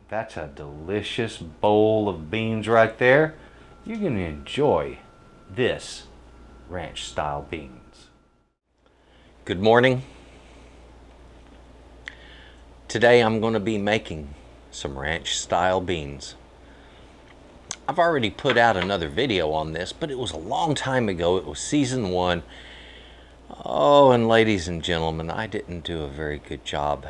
That's a delicious bowl of beans right there. You're going to enjoy this ranch style beans. Good morning. Today I'm going to be making some ranch style beans. I've already put out another video on this, but it was a long time ago. It was season 1. Oh, and ladies and gentlemen, I didn't do a very good job.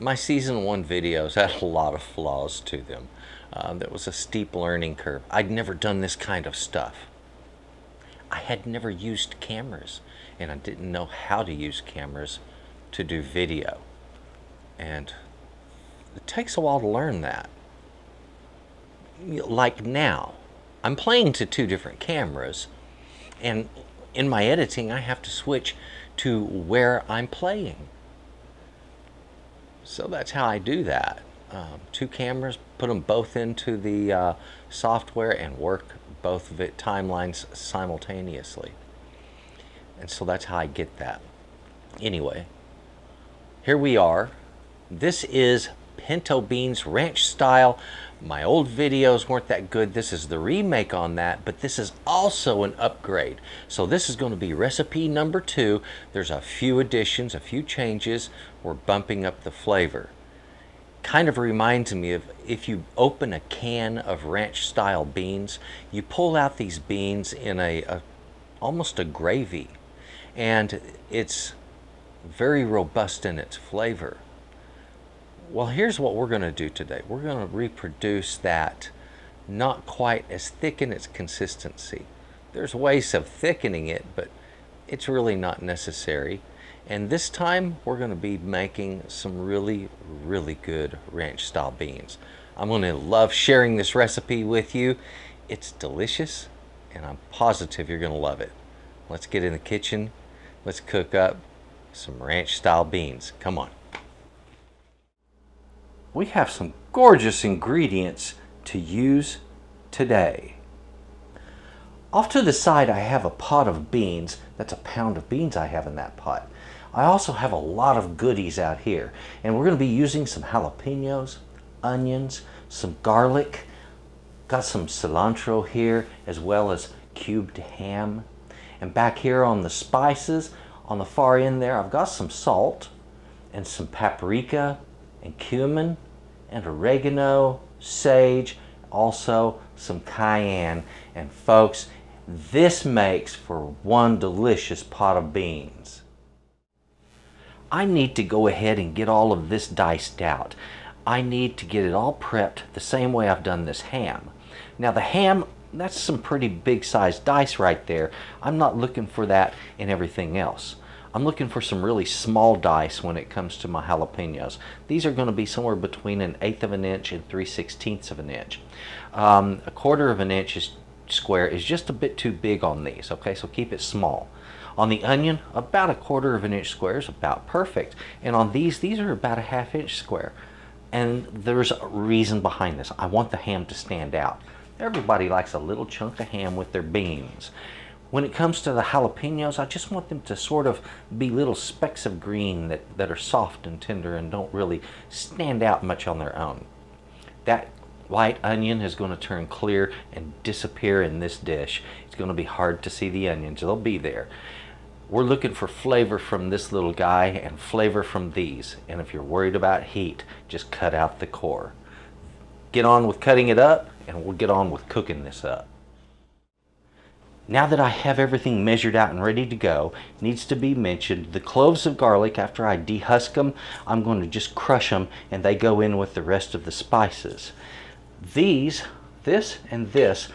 My season 1 videos had a lot of flaws to them. There was a steep learning curve. I'd never done this kind of stuff. I had never used cameras, and I didn't know how to use cameras to do video. And it takes a while to learn that. Like now, I'm playing to 2 different cameras, and in my editing I have to switch to where I'm playing. So that's how I do that. 2 cameras, put them both into the software and work both of it timelines simultaneously. And so that's how I get that. Anyway, here we are. This is pinto beans ranch style. My old videos weren't that good. This is the remake on that, but this is also an upgrade. So this is going to be recipe number 2. There's a few additions, a few changes. We're bumping up the flavor. Kind of reminds me of if you open a can of ranch style beans, you pull out these beans in almost a gravy, and it's very robust in its flavor. Well, here's what we're going to do today. We're going to reproduce that, not quite as thick in its consistency. There's ways of thickening it, but it's really not necessary. And this time we're going to be making some really, really good ranch style beans. I'm going to love sharing this recipe with you. It's delicious, and I'm positive you're going to love it. Let's get in the kitchen. Let's cook up some ranch style beans. Come on. We have some gorgeous ingredients to use today. Off to the side I have a pot of beans. That's a pound of beans I have in that pot. I also have a lot of goodies out here, and we're going to be using some jalapenos, onions, some garlic, got some cilantro here, as well as cubed ham. And back here on the spices, on the far end there, I've got some salt and some paprika and cumin and oregano, sage, also some cayenne. And folks, this makes for one delicious pot of beans. I need to go ahead and get all of this diced out. I need to get it all prepped the same way I've done this ham. Now the ham, that's some pretty big sized dice right there. I'm not looking for that in everything else. I'm looking for some really small dice when it comes to my jalapenos. These are going to be somewhere between 1/8 of an inch and 3/16 of an inch. 1/4 of an inch square is just a bit too big on these, okay, so keep it small. On the onion, about 1/4 of an inch square is about perfect. And on these are about 1/2 inch square. And there's a reason behind this. I want the ham to stand out. Everybody likes a little chunk of ham with their beans. When it comes to the jalapenos, I just want them to sort of be little specks of green that are soft and tender and don't really stand out much on their own. That white onion is going to turn clear and disappear in this dish. It's going to be hard to see the onions. They'll be there. We're looking for flavor from this little guy and flavor from these. And if you're worried about heat, just cut out the core. Get on with cutting it up, and we'll get on with cooking this up. Now that I have everything measured out and ready to go, needs to be mentioned, the cloves of garlic, after I dehusk them, I'm going to just crush them and they go in with the rest of the spices. This and this,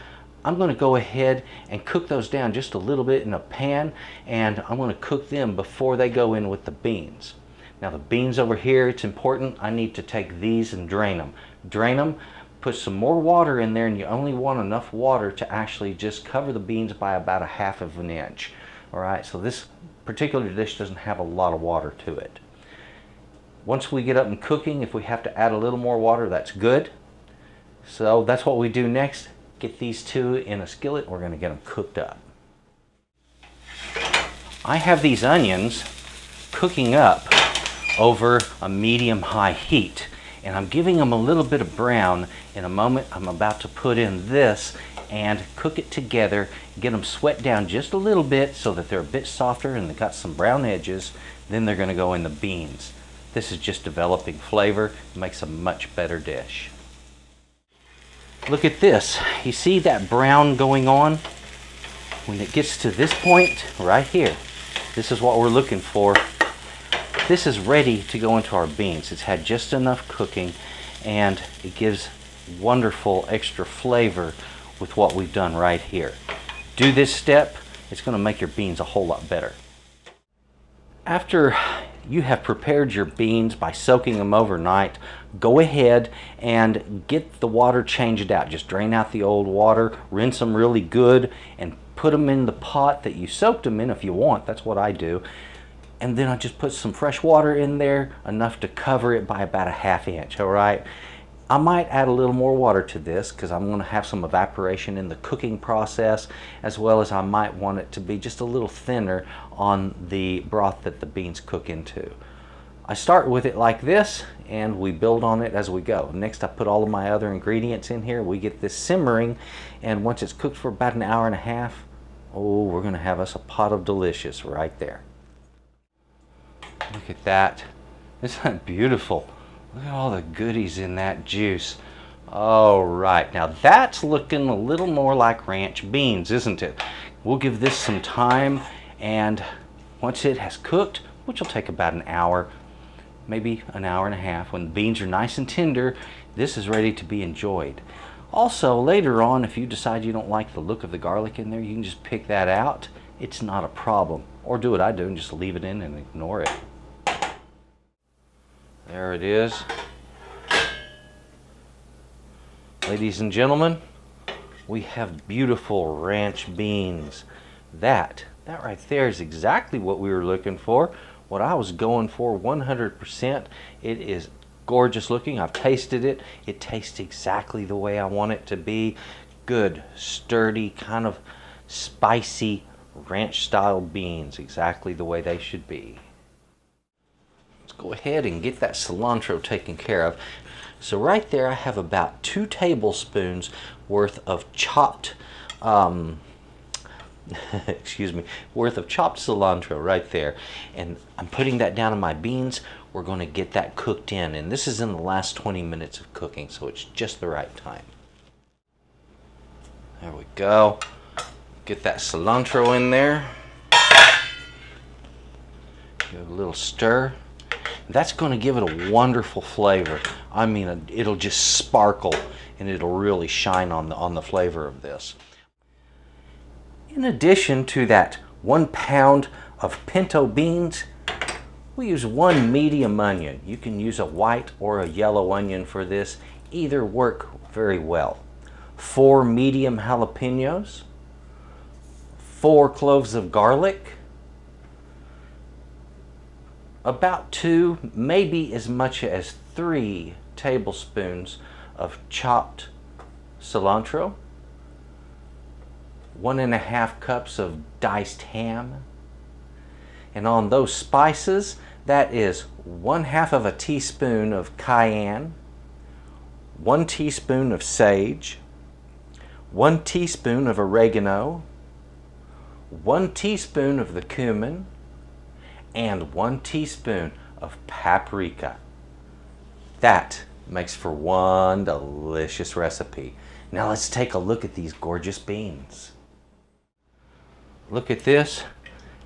I'm going to go ahead and cook those down just a little bit in a pan, and I'm going to cook them before they go in with the beans. Now the beans over here, it's important, I need to take these and drain them. Drain them. Put some more water in there, and you only want enough water to actually just cover the beans by about 1/2 of an inch. All right, so this particular dish doesn't have a lot of water to it. Once we get up and cooking, if we have to add a little more water, that's good. So that's what we do next. Get these 2 in a skillet. We're going to get them cooked up. I have these onions cooking up over a medium-high heat. and I'm giving them a little bit of brown. In a moment, I'm about to put in this and cook it together, get them sweat down just a little bit so that they're a bit softer and they've got some brown edges. Then they're going to go in the beans. This is just developing flavor. It makes a much better dish. Look at this. You see that brown going on? When it gets to this point right here, this is what we're looking for. This is ready to go into our beans. It's had just enough cooking, and it gives wonderful extra flavor with what we've done right here. Do this step, it's going to make your beans a whole lot better. After you have prepared your beans by soaking them overnight, go ahead and get the water changed out. Just drain out the old water, rinse them really good, and put them in the pot that you soaked them in if you want. That's what I do. And then I just put some fresh water in there, enough to cover it by about a ½ inch, all right? I might add a little more water to this because I'm going to have some evaporation in the cooking process, as well as I might want it to be just a little thinner on the broth that the beans cook into. I start with it like this, and we build on it as we go. Next, I put all of my other ingredients in here. We get this simmering, and once it's cooked for about an hour and a half, oh, we're going to have us a pot of delicious right there. Look at that. Isn't that beautiful? Look at all the goodies in that juice. All right, now that's looking a little more like ranch beans, isn't it? We'll give this some time, and once it has cooked, which will take about an hour, maybe an hour and a half, when the beans are nice and tender, this is ready to be enjoyed. Also, later on, if you decide you don't like the look of the garlic in there, you can just pick that out. It's not a problem. Or do what I do and just leave it in and ignore it. There it is. Ladies and gentlemen, we have beautiful ranch beans. That right there is exactly what we were looking for. What I was going for 100%. It is gorgeous looking. I've tasted it. It tastes exactly the way I want it to be. Good, sturdy, kind of spicy ranch style beans, exactly the way they should be. Let's go ahead and get that cilantro taken care of. So right there I have about 2 tablespoons worth of chopped worth of chopped cilantro right there, and I'm putting that down in my beans. We're going to get that cooked in, and this is in the last 20 minutes of cooking, so it's just the right time. There we go. Get that cilantro in there. Give it a little stir. That's going to give it a wonderful flavor. I mean, it'll just sparkle, and it'll really shine on the flavor of this. In addition to that 1 pound of pinto beans, we use 1 medium onion. You can use a white or a yellow onion for this. Either work very well. 4 medium jalapenos, 4 cloves of garlic, about 2, maybe as much as 3 tablespoons of chopped cilantro, 1½ cups of diced ham, and on those spices, that is 1/2 teaspoon of cayenne, 1 teaspoon of sage, 1 teaspoon of oregano, 1 teaspoon of the cumin, and 1 teaspoon of paprika. That makes for one delicious recipe. Now let's take a look at these gorgeous beans. Look at this.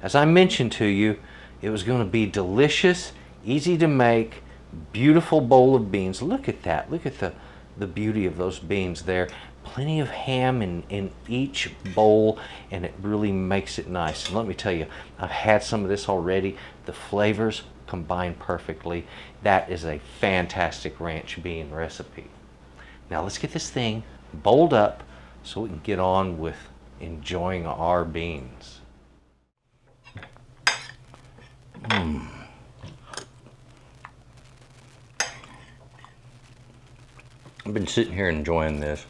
As I mentioned to you, it was going to be delicious, easy to make, beautiful bowl of beans. Look at that. Look at the beauty of those beans there. Plenty of ham in each bowl, and it really makes it nice. And let me tell you, I've had some of this already. The flavors combine perfectly. That is a fantastic ranch bean recipe. Now let's get this thing bowled up so we can get on with enjoying our beans. I've been sitting here enjoying this.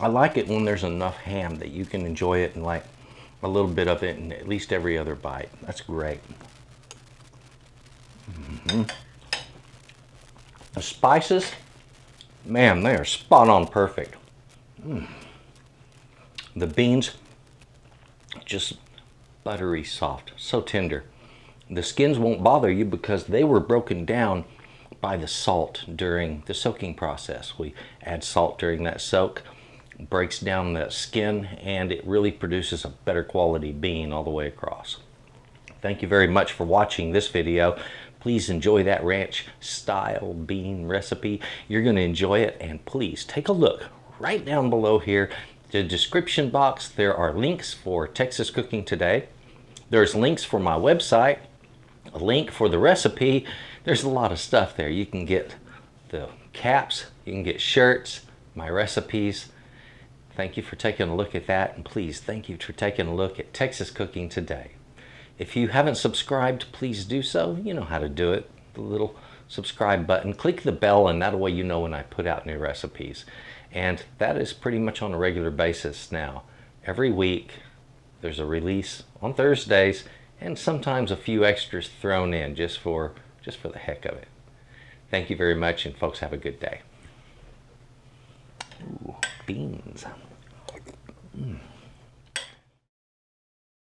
I like it when there's enough ham that you can enjoy it and like a little bit of it in at least every other bite. That's great. The spices, man, they are spot on perfect. The beans, just buttery soft, so tender. The skins won't bother you because they were broken down by the salt during the soaking process. We add salt during that soak, breaks down the skin, and it really produces a better quality bean all the way across. Thank you very much for watching this video. Please enjoy that ranch style bean recipe. You're going to enjoy it, and please take a look right down below here. The description box, there are links for Texas Cooking Today. There's links for my website, a link for the recipe. There's a lot of stuff there. You can get the caps, you can get shirts, my recipes. Thank you for taking a look at that, and please thank you for taking a look at Texas Cooking Today. If you haven't subscribed, please do so. You know how to do it. The little subscribe button. Click the bell, and that way you know when I put out new recipes. And that is pretty much on a regular basis now. Every week there's a release on Thursdays, and sometimes a few extras thrown in just for the heck of it. Thank you very much, and folks, have a good day. Ooh, beans.